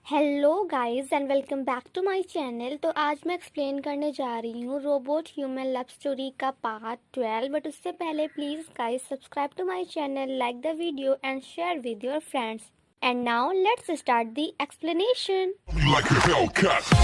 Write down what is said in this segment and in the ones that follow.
Hello guys and welcome back to my channel. तो आज मैं एक्सप्लेन करने जा रही हूँ रोबोट ह्यूमन लव स्टोरी का पार्ट 12। बट उससे पहले please guys subscribe to my channel, like the video and share with your friends. And now let's start the explanation. Like a Hellcat.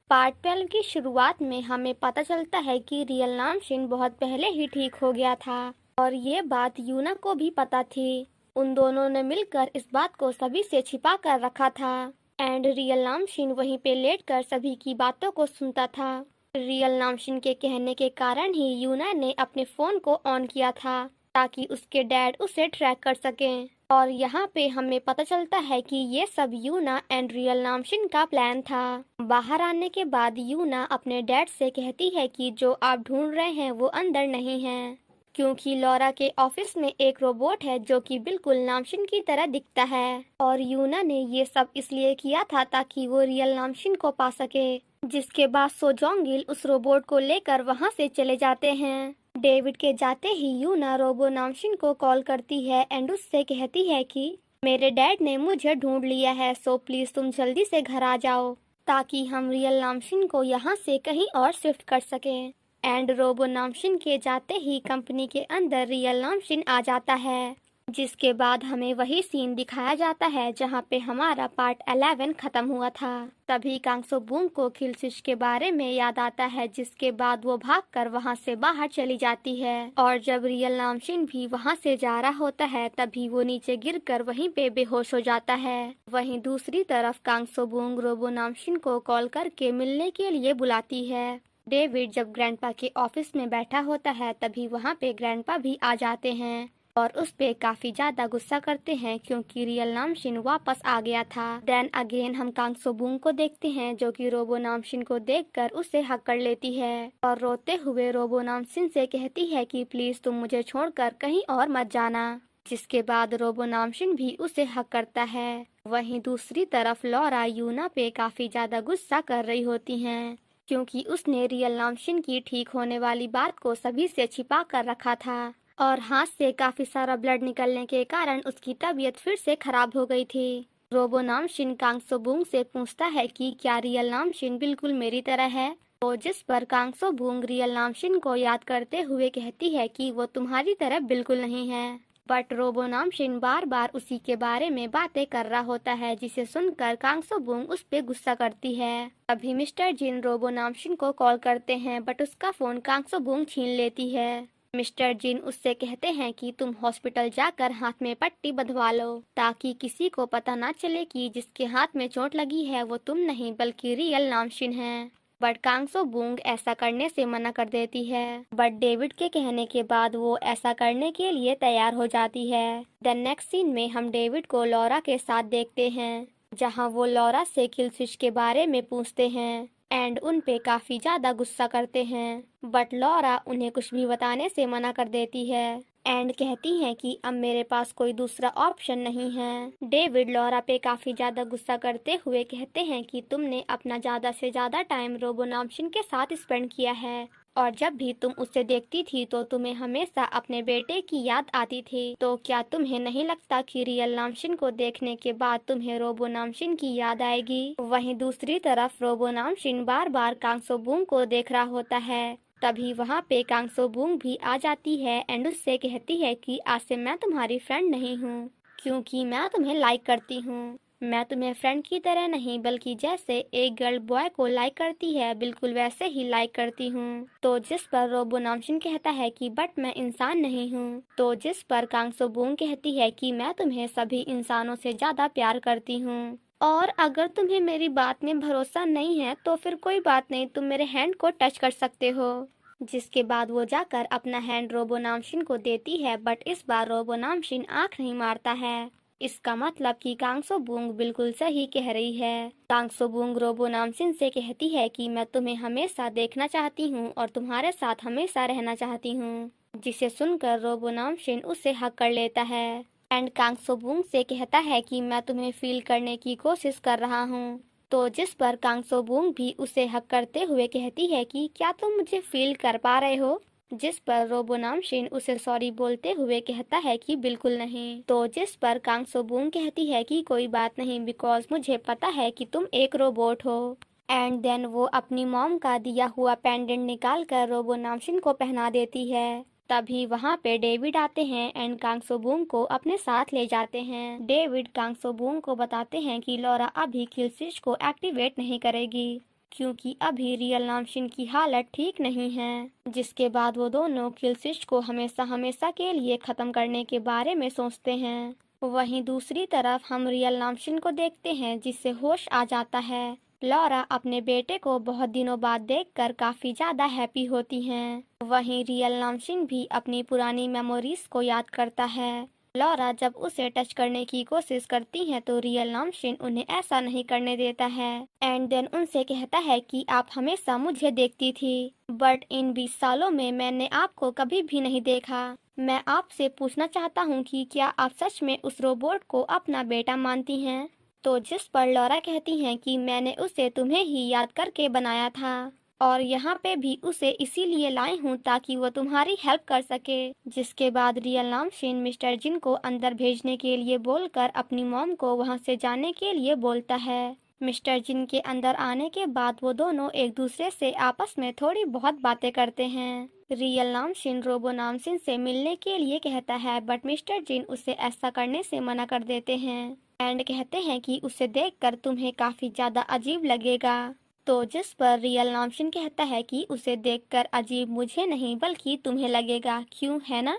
Part 12 की शुरुआत में हमें पता चलता है कि रियल नाम शिन बहुत पहले ही ठीक हो गया था और ये बात यूना को भी पता थी। उन दोनों ने मिलकर इस बात को सभी से छिपा कर रखा था एंड रियल नाम शिन वहीं पे लेटकर सभी की बातों को सुनता था। रियल नाम शिन के कहने के कारण ही यूना ने अपने फोन को ऑन किया था ताकि उसके डैड उसे ट्रैक कर सकें। और यहाँ पे हमें पता चलता है कि ये सब यूना एंड रियल नामशिन का प्लान था। बाहर आने के बाद यूना अपने डैड से कहती है कि जो आप ढूंढ रहे हैं वो अंदर नहीं है, क्योंकि लॉरा के ऑफिस में एक रोबोट है जो कि बिल्कुल नामशिन की तरह दिखता है। और यूना ने ये सब इसलिए किया था ताकि वो रियल नामशिन को पा सके। जिसके बाद सोजोंगिल उस रोबोट को लेकर वहाँ से चले जाते हैं। डेविड के जाते ही यूना रोबो नामशिन को कॉल करती है एंड उससे कहती है कि मेरे डैड ने मुझे ढूंढ लिया है, सो प्लीज तुम जल्दी से घर आ जाओ ताकि हम रियल नामशिन को यहाँ से कहीं और शिफ्ट कर सकें। एंड रोबो नामशिन के जाते ही कंपनी के अंदर रियल नामशिन आ जाता है। जिसके बाद हमें वही सीन दिखाया जाता है जहाँ पे हमारा पार्ट 11 खत्म हुआ था। तभी कांगसो बूंग को खिलसिश के बारे में याद आता है, जिसके बाद वो भागकर वहाँ से बाहर चली जाती है। और जब रियल नामशिन भी वहाँ से जा रहा होता है तभी वो नीचे गिरकर वहीं पे बेहोश हो जाता है। वहीं दूसरी तरफ कांगसो बूंग रोबो नामशिन को कॉल करके मिलने के लिए बुलाती है। डेविड जब ग्रैंडपा के ऑफिस में बैठा होता है तभी वहाँ पे ग्रैंडपा भी आ जाते हैं और उस पे काफी ज्यादा गुस्सा करते हैं क्योंकि रियल नामशिन वापस आ गया था। देन अगेन हम कांगसो बूंग को देखते हैं जो कि रोबो नामशिन को देखकर उसे हक कर लेती है और रोते हुए रोबो नामशिन से कहती है कि प्लीज तुम मुझे छोड़कर कहीं और मत जाना। जिसके बाद रोबो नामशिन भी उसे हक करता है। वहीं दूसरी तरफ लॉरा यूना पे काफी ज्यादा गुस्सा कर रही होती है क्योंकि उसने रियल नामशिन की ठीक होने वाली बात को सभी से छिपा कर रखा था और हाथ से काफी सारा ब्लड निकलने के कारण उसकी तबीयत फिर से खराब हो गई थी। रोबो नामशिन कांगसो बूंग से पूछता है कि क्या रियल नामशिन बिल्कुल मेरी तरह है, तो जिस पर कांगसो बूंग रियल नामशिन को याद करते हुए कहती है कि वो तुम्हारी तरह बिल्कुल नहीं है। बट रोबो नामशिन बार बार उसी के बारे में बातें कर रहा होता है, जिसे सुनकर कांगसो बूंग उस पे गुस्सा करती है। अभी मिस्टर जिन रोबो नामशिन को कॉल करते हैं बट उसका फोन कांगसो बूंग छीन लेती है। मिस्टर जिन उससे कहते हैं कि तुम हॉस्पिटल जाकर हाथ में पट्टी बंधवा लो ताकि किसी को पता ना चले कि जिसके हाथ में चोट लगी है वो तुम नहीं बल्कि रियल नामशिन है। बट कांगसो बूंग ऐसा करने से मना कर देती है। बट डेविड के कहने के बाद वो ऐसा करने के लिए तैयार हो जाती है। द नेक्स्ट सीन में हम डेविड को लॉरा के साथ देखते हैं जहाँ वो लॉरा से किलफिश के बारे में पूछते हैं एंड उन पे काफी ज्यादा गुस्सा करते हैं। बट लॉरा उन्हें कुछ भी बताने से मना कर देती है एंड कहती है कि अब मेरे पास कोई दूसरा ऑप्शन नहीं है। डेविड लॉरा पे काफी ज्यादा गुस्सा करते हुए कहते हैं कि तुमने अपना ज्यादा से ज्यादा टाइम रोबो नामशिन के साथ स्पेंड किया है और जब भी तुम उसे देखती थी तो तुम्हें हमेशा अपने बेटे की याद आती थी, तो क्या तुम्हें नहीं लगता कि रियल नामशिन को देखने के बाद तुम्हें रोबो नामशिन की याद आएगी। वहीं दूसरी तरफ रोबो नामशिन बार बार कांगसो बूंग को देख रहा होता है। तभी वहाँ पे कांगसो बूंग भी आ जाती है एंड उससे कहती है कि आज से मैं तुम्हारी फ्रेंड नहीं हूँ क्योंकि मैं तुम्हें लाइक करती हूँ। मैं तुम्हें फ्रेंड की तरह नहीं बल्कि जैसे एक गर्ल बॉय को लाइक करती है बिल्कुल वैसे ही लाइक करती हूँ। तो जिस पर रोबो नामशिन कहता है कि बट मैं इंसान नहीं हूँ, तो जिस पर कांगसो बूंग कहती है कि मैं तुम्हें सभी इंसानों से ज्यादा प्यार करती हूँ और अगर तुम्हें मेरी बात में भरोसा नहीं है तो फिर कोई बात नहीं, तुम मेरे हैंड को टच कर सकते हो। जिसके बाद वो जाकर अपना हैंड रोबो नामशिन को देती है बट इस बार रोबो नामशिन आंख नहीं मारता है। इसका मतलब कि कांगसो बूंग बिल्कुल सही कह रही है। कांगसो बूंग रोबो नामशिन से कहती है कि मैं तुम्हें हमेशा देखना चाहती हूँ और तुम्हारे साथ हमेशा रहना चाहती हूँ। जिसे सुनकर रोबो नामशिन उससे हक कर लेता है एंड कांग सोबूंग से कहता है कि मैं तुम्हें फील करने की कोशिश कर रहा हूँ। तो जिस पर कांग सोबूंग भी उसे हक करते हुए कहती है कि क्या तुम मुझे फील कर पा रहे हो, जिस पर रोबो नामशिन उसे सॉरी बोलते हुए कहता है कि बिल्कुल नहीं। तो जिस पर कांग सोबूंग कहती है कि कोई बात नहीं, बिकॉज मुझे पता है कि तुम एक रोबोट हो। एंड देन वो अपनी मॉम का दिया हुआ पेंडेंट निकाल कर रोबो नामशिन को पहना देती है। तभी वहाँ पे डेविड आते हैं एंड कांग सोबूंग को अपने साथ ले जाते हैं। डेविड कांग सोबूंग को बताते हैं कि लॉरा अभी किल स्विच को एक्टिवेट नहीं करेगी क्योंकि अभी रियल नामशिन की हालत ठीक नहीं है। जिसके बाद वो दोनों किल स्विच को हमेशा हमेशा के लिए खत्म करने के बारे में सोचते हैं। वहीं दूसरी तरफ हम रियल नामशिन को देखते हैं जिससे होश आ जाता है। लॉरा अपने बेटे को बहुत दिनों बाद देखकर काफी ज्यादा हैप्पी होती हैं। वहीं रियल नामशिन भी अपनी पुरानी मेमोरीज को याद करता है। लॉरा जब उसे टच करने की कोशिश करती है तो रियल नामशिन उन्हें ऐसा नहीं करने देता है एंड देन उनसे कहता है कि आप हमेशा मुझे देखती थी, बट इन 20 सालों में मैंने आपको कभी भी नहीं देखा। मैं आपसे पूछना चाहता हूँ कि क्या आप सच में उस रोबोट को अपना बेटा मानती हैं? तो जिस पर लॉरा कहती हैं कि मैंने उसे तुम्हें ही याद करके बनाया था और यहाँ पे भी उसे इसीलिए लाई हूँ ताकि वो तुम्हारी हेल्प कर सके। जिसके बाद रियल नामशिन मिस्टर जिन को अंदर भेजने के लिए बोलकर अपनी मॉम को वहाँ से जाने के लिए बोलता है। मिस्टर जिन के अंदर आने के बाद वो दोनों एक दूसरे से आपस में थोड़ी बहुत बातें करते हैं। रियल नामशिन रोबो नामशिन से मिलने के लिए कहता है बट मिस्टर जिन उसे ऐसा करने से मना कर देते हैं एंड कहते हैं कि उसे देखकर तुम्हें काफी ज्यादा अजीब लगेगा। तो जिस पर रियल नामशिन कहता है कि उसे देखकर अजीब मुझे नहीं बल्कि तुम्हें लगेगा, क्यों है ना।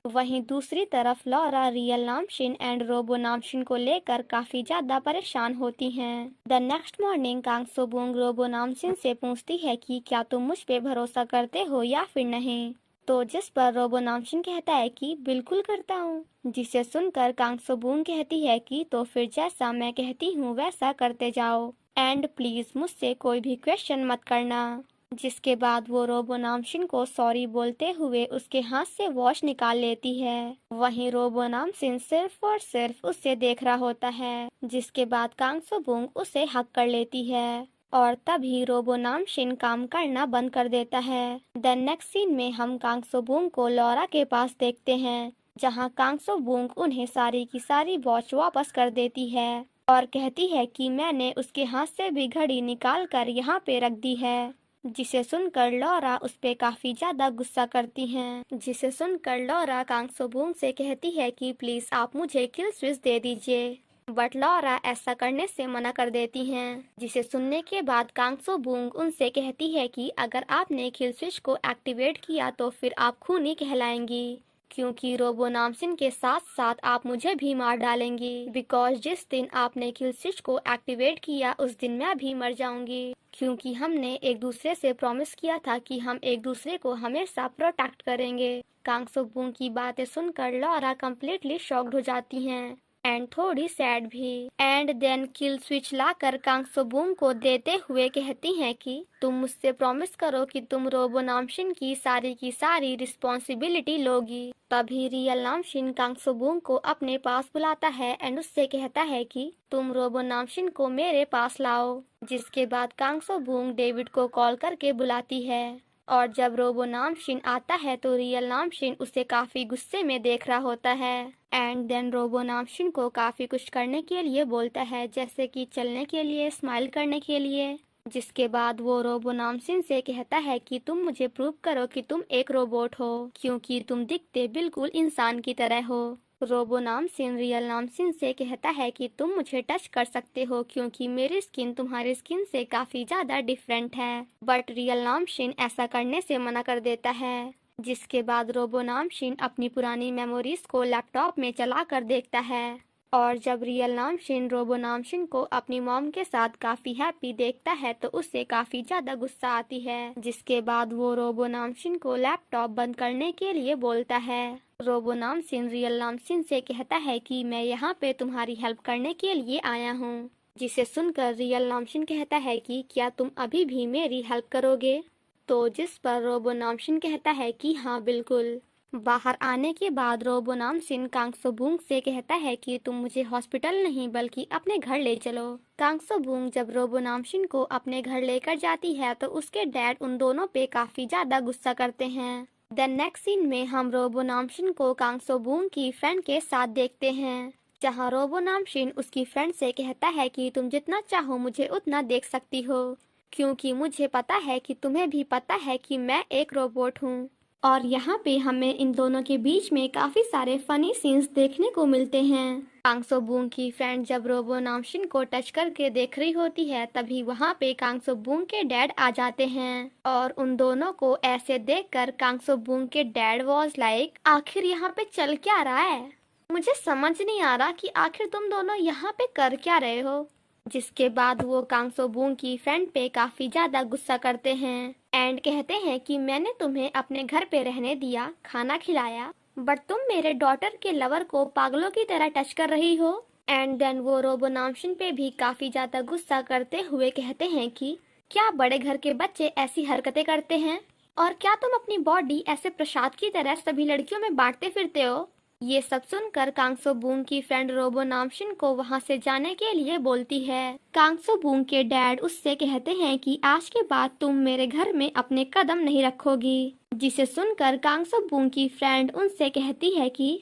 वहीं दूसरी तरफ Laura real Namshin and robo Namshin को लेकर काफी ज्यादा परेशान होती हैं। The next morning Kang Sobong robo Namshin से पूछती है कि क्या तुम मुझ पे भरोसा करते हो या फिर नहीं। तो जिस पर रोबो नामशिन कहता है कि बिल्कुल करता हूँ, जिसे सुनकर कांग सोबूंग कहती है कि तो फिर जैसा मैं कहती हूँ वैसा करते जाओ एंड प्लीज मुझसे कोई भी क्वेश्चन मत करना। जिसके बाद वो रोबो नामशिन को सॉरी बोलते हुए उसके हाथ से वॉच निकाल लेती है। वहीं रोबो नामशिन सिर्फ और सिर्फ उससे देख रहा होता है। जिसके बाद कांग सोबूंग उसे हक कर लेती है और तभी रोबो नामशिन काम करना बंद कर देता है। द नेक्स्ट सीन में हम कांग सोबूंग को लॉरा के पास देखते हैं जहां कांग सोबूंग उन्हें सारी की सारी वॉच वापस कर देती है और कहती है कि मैंने उसके हाथ से भी घड़ी निकाल कर यहाँ पे रख दी है। जिसे सुनकर लॉरा उस पे काफी ज्यादा गुस्सा करती हैं। जिसे सुनकर लॉरा कांग सोबूंग से कहती है कि प्लीज आप मुझे किल स्विच दे दीजिए, बट लॉरा ऐसा करने से मना कर देती हैं। जिसे सुनने के बाद कांग सोबूंग उनसे कहती है कि अगर आपने किल स्विच को एक्टिवेट किया तो फिर आप खूनी कहलाएंगी क्योंकि रोबो नामशिन के साथ साथ आप मुझे भी मार डालेंगी, बिकॉज जिस दिन आपने किल स्विच को एक्टिवेट किया उस दिन मैं भी मर जाऊंगी क्योंकि हमने एक दूसरे से प्रॉमिस किया था कि हम एक दूसरे को हमेशा प्रोटेक्ट करेंगे। कांग सोबूंग की बातें सुनकर लॉरा कम्प्लीटली शॉक्ड हो जाती हैं एंड थोड़ी सैड भी एंड देन किल स्विच लाकर कांग सोबूंग को देते हुए कहती हैं कि तुम मुझसे प्रॉमिस करो कि तुम रोबो नामशिन की सारी रिस्पॉन्सिबिलिटी लोगी। तभी रियल नामशिन कांग सोबूंग को अपने पास बुलाता है एंड उससे कहता है कि तुम रोबो नामशिन को मेरे पास लाओ। जिसके बाद कांग सोबूंग डेविड को कॉल करके बुलाती है और जब रोबो नामशिन आता है तो रियल नामशिन उसे काफी गुस्से में देख रहा होता है एंड देन रोबो नामशिन को काफी कुछ करने के लिए बोलता है, जैसे कि चलने के लिए, स्माइल करने के लिए। जिसके बाद वो रोबो नामशिन से कहता है कि तुम मुझे प्रूव करो कि तुम एक रोबोट हो क्योंकि तुम दिखते बिल्कुल इंसान की तरह हो। रोबो नामशिन रियल नामशिन से कहता है कि तुम मुझे टच कर सकते हो क्योंकि मेरी स्किन तुम्हारी स्किन से काफी ज्यादा डिफरेंट है, बट रियल नामशिन ऐसा करने से मना कर देता है। जिसके बाद रोबो नामशिन अपनी पुरानी मेमोरीज को लैपटॉप में चला कर देखता है और जब रियल नामशिन रोबो नामशिन को अपनी मॉम के साथ काफी हैप्पी देखता है तो उससे काफी ज्यादा गुस्सा आती है। जिसके बाद वो रोबो नामशिन को लैपटॉप बंद करने के लिए बोलता है। रोबो नामशिन रियल नामशिन से कहता है कि मैं यहाँ पे तुम्हारी हेल्प करने के लिए आया हूँ। जिसे सुनकर रियल नामशिन कहता है कि क्या तुम अभी भी मेरी हेल्प करोगे। तो जिस पर रोबो नामशिन कहता है कि हाँ बिल्कुल। बाहर आने के बाद रोबो नामशिन कांगसोबूंग से कहता है कि तुम मुझे हॉस्पिटल नहीं बल्कि अपने घर ले चलो। कांगसोबूंग जब रोबो नामशिन को अपने घर लेकर जाती है तो उसके डैड उन दोनों पे काफी ज्यादा गुस्सा करते हैं। द नेक्स्ट सीन में हम रोबो नामशिन को कांगसोबूंग की फ्रेंड के साथ देखते हैं, जहाँ रोबो नामशिन उसकी फ्रेंड से कहता है कि तुम जितना चाहो मुझे उतना देख सकती हो, क्योंकि मुझे पता है कि तुम्हें भी पता है कि मैं एक रोबोट हूँ। और यहाँ पे हमें इन दोनों के बीच में काफी सारे फनी सीन्स देखने को मिलते हैं। कांगसोबूंग की फ्रेंड जब रोबो नामशिन को टच करके देख रही होती है तभी वहाँ पे कांगसोबूंग के डैड आ जाते हैं और उन दोनों को ऐसे देखकर कांगसोबूंग के डैड वाज लाइक, आखिर यहाँ पे चल क्या रहा है? मुझे समझ नहीं आ रहा कि आखिर तुम दोनों यहाँ पे कर क्या रहे हो। जिसके बाद वो कांगसोबूंग की फ्रेंड पे काफी ज्यादा गुस्सा करते हैं एंड कहते हैं कि मैंने तुम्हें अपने घर पे रहने दिया, खाना खिलाया, बट तुम मेरे डॉटर के लवर को पागलों की तरह टच कर रही हो। एंड देन वो रोबो नामशिन पे भी काफी ज्यादा गुस्सा करते हुए कहते हैं कि क्या बड़े घर के बच्चे ऐसी हरकतें करते हैं और क्या तुम अपनी बॉडी ऐसे प्रसाद की तरह सभी लड़कियों में बांटते फिरते हो। ये सब सुनकर कांगसोबूंग की फ्रेंड रोबो नामशिन को वहाँ से जाने के लिए बोलती है। कांगसोबूंग के डैड उससे कहते हैं कि आज के बाद तुम मेरे घर में अपने कदम नहीं रखोगी, जिसे सुनकर कांगसोबूंग की फ्रेंड उनसे कहती है कि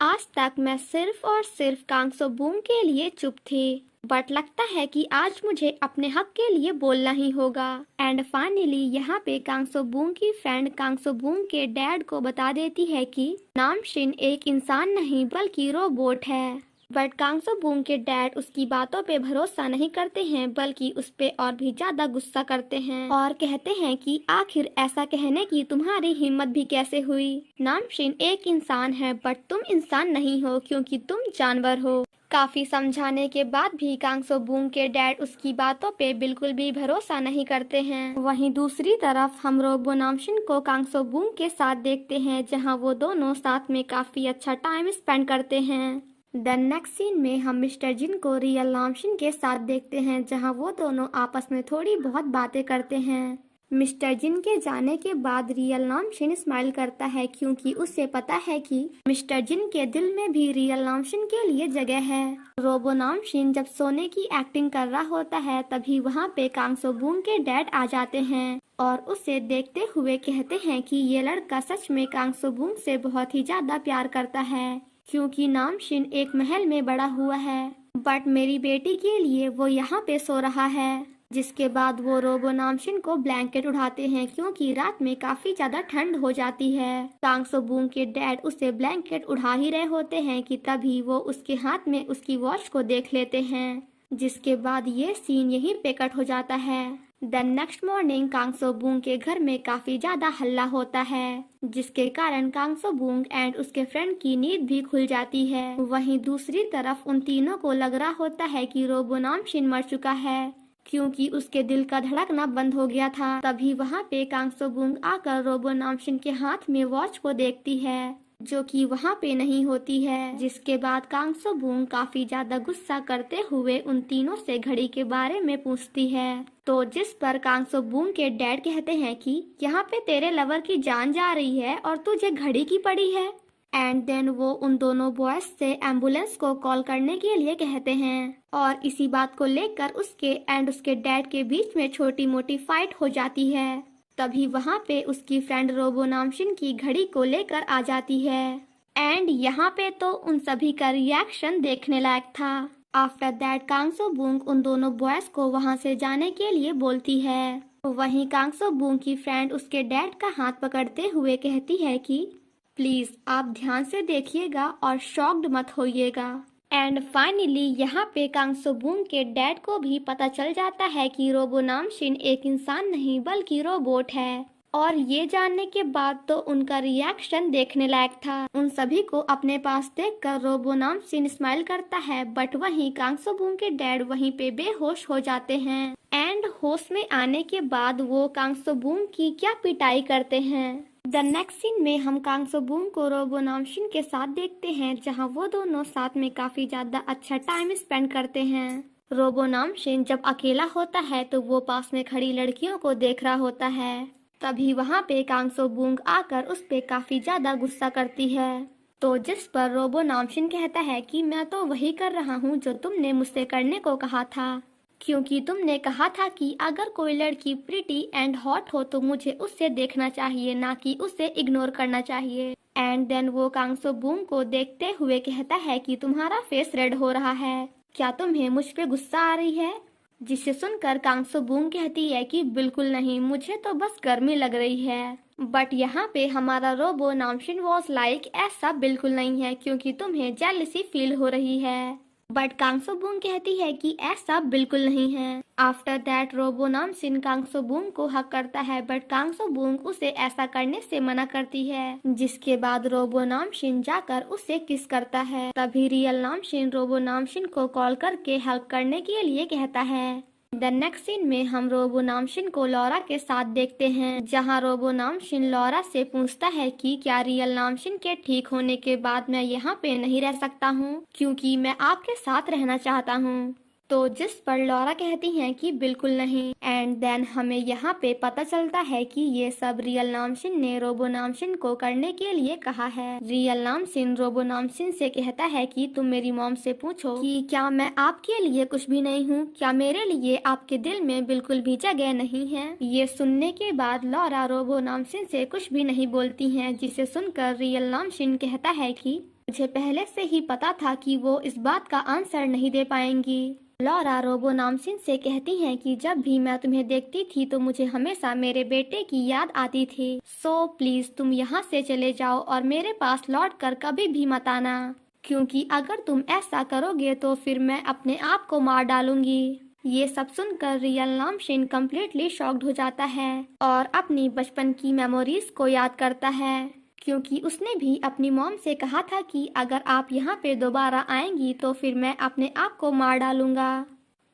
आज तक मैं सिर्फ और सिर्फ कांगसोबूंग के लिए चुप थी, बट लगता है कि आज मुझे अपने हक के लिए बोलना ही होगा। एंड फाइनली यहाँ पे कांगसोबूंग की फ्रेंड कांगसोबूंग के डैड को बता देती है कि नामशिन एक इंसान नहीं बल्कि रोबोट है। बट कांगसोबूंग के डैड उसकी बातों पे भरोसा नहीं करते हैं बल्कि उस पे और भी ज्यादा गुस्सा करते हैं और कहते हैं कि आखिर ऐसा कहने की तुम्हारी हिम्मत भी कैसे हुई। नामशिन एक इंसान है बट तुम इंसान नहीं हो क्योंकि तुम जानवर हो। काफी समझाने के बाद भी कांगसोबूंग के डैड उसकी बातों पे बिल्कुल भी भरोसा नहीं करते हैं। वहीं दूसरी तरफ हम रोबो नामशिन को कांगसोबूंग के साथ देखते हैं, जहां वो दोनों साथ में काफी अच्छा टाइम स्पेंड करते हैं। द नेक्स्ट सीन में हम मिस्टर जिन को रियल नामशिन के साथ देखते हैं, जहां वो दोनों आपस में थोड़ी बहुत बातें करते हैं। मिस्टर जिन के जाने के बाद रियल नामशिन स्माइल करता है क्योंकि उसे पता है कि मिस्टर जिन के दिल में भी रियल नामशिन के लिए जगह है। रोबो नामशिन जब सोने की एक्टिंग कर रहा होता है तभी वहाँ पे कांगसोबूंग के डैड आ जाते हैं और उसे देखते हुए कहते हैं कि ये लड़का सच में कांगसोबूंग से बहुत ही ज्यादा प्यार करता है, क्योंकि नामशिन एक महल में बड़ा हुआ है बट मेरी बेटी के लिए वो यहाँ पे सो रहा है। जिसके बाद वो रोबो नामशिन को ब्लैंकेट उठाते हैं क्योंकि रात में काफी ज्यादा ठंड हो जाती है। कांगसोबूंग के डैड उसे ब्लैंकेट उड़ा ही रहे होते हैं कि तभी वो उसके हाथ में उसकी वॉच को देख लेते हैं, जिसके बाद ये सीन यहीं पे कट हो जाता है। द नेक्स्ट मॉर्निंग कांगसोबूंग के घर में काफी ज्यादा हल्ला होता है, जिसके कारण कांगसोबूंग एंड उसके फ्रेंड की नींद भी खुल जाती है। वहीं दूसरी तरफ उन तीनों को लग रहा होता है कि रोबो नामशिन मर चुका है क्योंकि उसके दिल का धड़कना बंद हो गया था। तभी वहाँ पे कांगसोबूंग आकर रोबो नामशिन के हाथ में वॉच को देखती है जो कि वहाँ पे नहीं होती है। जिसके बाद कांगसोबूंग काफी ज्यादा गुस्सा करते हुए उन तीनों से घड़ी के बारे में पूछती है, तो जिस पर कांगसोबूंग के डैड कहते हैं कि यहाँ पे तेरे लवर की जान जा रही है और तुझे घड़ी की पड़ी है। एंड देन वो उन दोनों बॉयज से एम्बुलेंस को कॉल करने के लिए कहते हैं और इसी बात को लेकर उसके एंड उसके डैड के बीच में छोटी मोटी फाइट हो जाती है। तभी वहाँ पे उसकी फ्रेंड रोबो नामशिन की घड़ी को लेकर आ जाती है एंड यहाँ पे तो उन सभी का रिएक्शन देखने लायक था। आफ्टर दैट कांगसोबूंग उन दोनों बॉयज को वहाँ से जाने के लिए बोलती है। वहीं कांगसोबूंग की फ्रेंड उसके डैड का हाथ पकड़ते हुए कहती है कि प्लीज आप ध्यान से देखिएगा और शॉक्ड मत होइएगा। एंड फाइनली यहाँ पे कांगसोबूंग के डैड को भी पता चल जाता है कि रोबो नामशिन एक इंसान नहीं बल्कि रोबोट है और ये जानने के बाद तो उनका रिएक्शन देखने लायक था। उन सभी को अपने पास देखकर रोबो नामशिन स्माइल करता है बट वहीं कांगसोबूंग के डैड वहीं पे बेहोश हो जाते हैं एंड होश में आने के बाद वो कांगसोबूंग की क्या पिटाई करते हैं। द नेक्स्ट सीन में हम कांगसोबूंग को रोबो नामशिन के साथ देखते हैं, जहां वो दोनों साथ में काफी ज्यादा अच्छा टाइम स्पेंड करते हैं। रोबो नामशिन जब अकेला होता है तो वो पास में खड़ी लड़कियों को देख रहा होता है तभी वहाँ पे कांगसो बूंग आकर उस पे काफी ज्यादा गुस्सा करती है। तो जिस पर रोबो नामशिन कहता है कि मैं तो वही कर रहा हूँ जो तुमने मुझसे करने को कहा था, क्योंकि तुमने कहा था कि अगर कोई लड़की प्रिटी एंड हॉट हो तो मुझे उससे देखना चाहिए, ना कि उससे इग्नोर करना चाहिए। एंड देन वो कांगसो बूंग को देखते हुए कहता है कि तुम्हारा फेस रेड हो रहा है, क्या तुम्हें मुझ पे गुस्सा आ रही है? जिसे सुनकर कांगसो बूंग कहती है कि बिल्कुल नहीं, मुझे तो बस गर्मी लग रही है। बट यहाँ पे हमारा रोबो नामशिन वॉज लाइक ऐसा बिल्कुल नहीं है, क्योंकि तुम्हें जेलसी फील हो रही है। बट कांगसो बूंग कहती है कि ऐसा बिल्कुल नहीं है। आफ्टर दैट रोबो नामशिन कांगसो बूंग को हक करता है, बट कांगसो बूंग उसे ऐसा करने से मना करती है। जिसके बाद रोबो नामशिन जाकर उसे किस करता है। तभी रियल नामशिन रोबो नामशिन को कॉल करके हेल्प करने के लिए कहता है। द नेक्स्ट सीन में हम रोबो नामशिन को लॉरा के साथ देखते हैं, जहां रोबो नामशिन लॉरा से पूछता है कि क्या रियल नामशिन के ठीक होने के बाद मैं यहाँ पे नहीं रह सकता हूँ, क्योंकि मैं आपके साथ रहना चाहता हूँ। तो जिस पर लॉरा कहती हैं कि बिल्कुल नहीं। एंड देन हमें यहाँ पे पता चलता है कि ये सब रियल नामशिन ने रोबो नामशिन को करने के लिए कहा है। रियल नामशिन रोबो नामशिन से कहता है कि तुम मेरी मॉम से पूछो कि क्या मैं आपके लिए कुछ भी नहीं हूँ, क्या मेरे लिए आपके दिल में बिल्कुल भी जगह नहीं है। ये सुनने के बाद लॉरा रोबो नामशिन से कुछ भी नहीं बोलती है, जिसे सुनकर रियल नामशिन कहता है कि मुझे पहले से ही पता था कि वो इस बात का आंसर नहीं दे पाएंगी। लॉरा रोबो नामशिन से कहती हैं कि जब भी मैं तुम्हें देखती थी तो मुझे हमेशा मेरे बेटे की याद आती थी। सो प्लीज तुम यहाँ से चले जाओ और मेरे पास लौट कर कभी भी मत आना, क्योंकि अगर तुम ऐसा करोगे तो फिर मैं अपने आप को मार डालूंगी। ये सब सुनकर रियल नामशिन कम्प्लीटली शॉक्ड हो जाता है और अपनी बचपन की मेमोरीज को याद करता है, क्योंकि उसने भी अपनी मॉम से कहा था कि अगर आप यहाँ पे दोबारा आएंगी तो फिर मैं अपने आप को मार डालूंगा।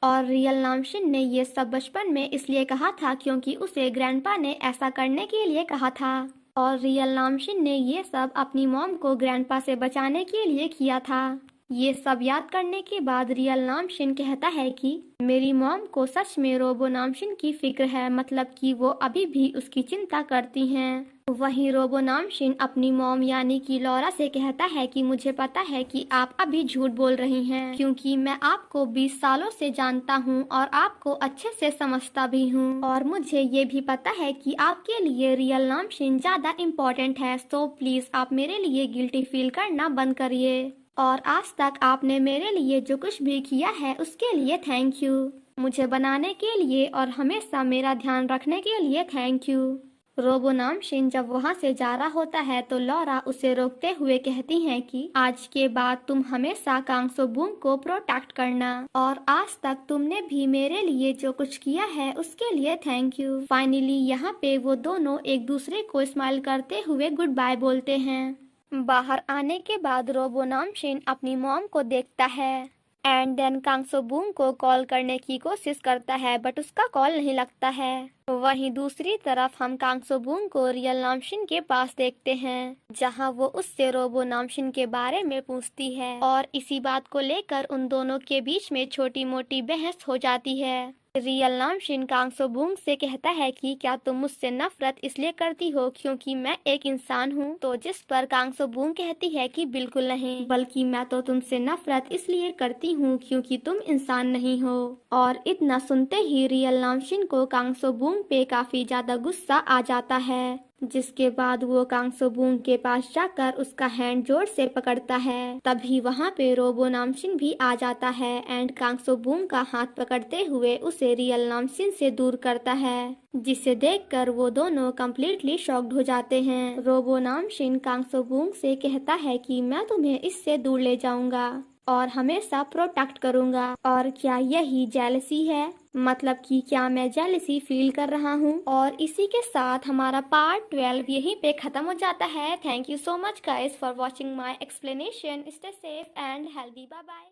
और रियल नामशिन ने ये सब बचपन में इसलिए कहा था क्योंकि उसे ग्रैंडपा ने ऐसा करने के लिए कहा था। और रियल नामशिन ने ये सब अपनी मॉम को ग्रैंडपा से बचाने के लिए किया था। ये सब याद करने के बाद रियल नामशिन कहता है कि मेरी मॉम को सच में रोबो नामशिन की फिक्र है, मतलब कि वो अभी भी उसकी चिंता करती हैं। वहीं रोबो नामशिन अपनी मॉम यानी कि लॉरा से कहता है कि मुझे पता है कि आप अभी झूठ बोल रही हैं, क्योंकि मैं आपको 20 सालों से जानता हूं और आपको अच्छे से समझता भी हूं, और मुझे ये भी पता है कि आपके लिए रियल नामशिन ज्यादा इम्पोर्टेंट है। सो प्लीज आप मेरे लिए गिल्टी फील करना बंद करिए, और आज तक आपने मेरे लिए जो कुछ भी किया है उसके लिए थैंक यू। मुझे बनाने के लिए और हमेशा मेरा ध्यान रखने के लिए थैंक यू। रोबो नामशिन जब वहाँ से जा रहा होता है तो लॉरा उसे रोकते हुए कहती हैं कि आज के बाद तुम हमेशा कांगसो बूंग को प्रोटेक्ट करना, और आज तक तुमने भी मेरे लिए जो कुछ किया है उसके लिए थैंक यू। फाइनली यहाँ पे वो दोनों एक दूसरे को स्माइल करते हुए गुड बाय बोलते हैं। बाहर आने के बाद रोबो नामशिन अपनी मॉम को देखता है एंड देन कांगसो बूंग को कॉल करने की कोशिश करता है, बट उसका कॉल नहीं लगता है। वहीं दूसरी तरफ हम कांगसो बूंग को रियल नामशिन के पास देखते हैं, जहां वो उससे रोबो नामशिन के बारे में पूछती है, और इसी बात को लेकर उन दोनों के बीच में छोटी मोटी बहस हो जाती है। रियल नामशिन कांगसो बूंग से कहता है कि क्या तुम मुझसे नफरत इसलिए करती हो क्योंकि मैं एक इंसान हूँ। तो जिस पर कांगसो बूंग कहती है कि बिल्कुल नहीं, बल्कि मैं तो तुमसे नफरत इसलिए करती हूँ क्योंकि तुम इंसान नहीं हो। और इतना सुनते ही रियल नामशिन को कांगसो बूंग पे काफी ज्यादा गुस्सा आ जाता है, जिसके बाद वो कांगसो बूंग के पास जाकर उसका हैंड जोर से पकड़ता है। तभी वहाँ पे रोबो नामशिन भी आ जाता है एंड कांगसो बूंग का हाथ पकड़ते हुए उसे रियल नामशिन से दूर करता है, जिसे देखकर वो दोनों कम्प्लीटली शॉक्ड हो जाते हैं। रोबो नामशिन कांगसो बूंग से कहता है कि मैं तुम्हें इससे दूर ले जाऊंगा और हमेशा प्रोटेक्ट करूंगा। और क्या यही जेलसी है, मतलब कि क्या मैं जेलसी फील कर रहा हूँ। और इसी के साथ हमारा पार्ट 12 यहीं पे खत्म हो जाता है। Thank you so much guys for watching my explanation. Stay safe and healthy. Bye bye.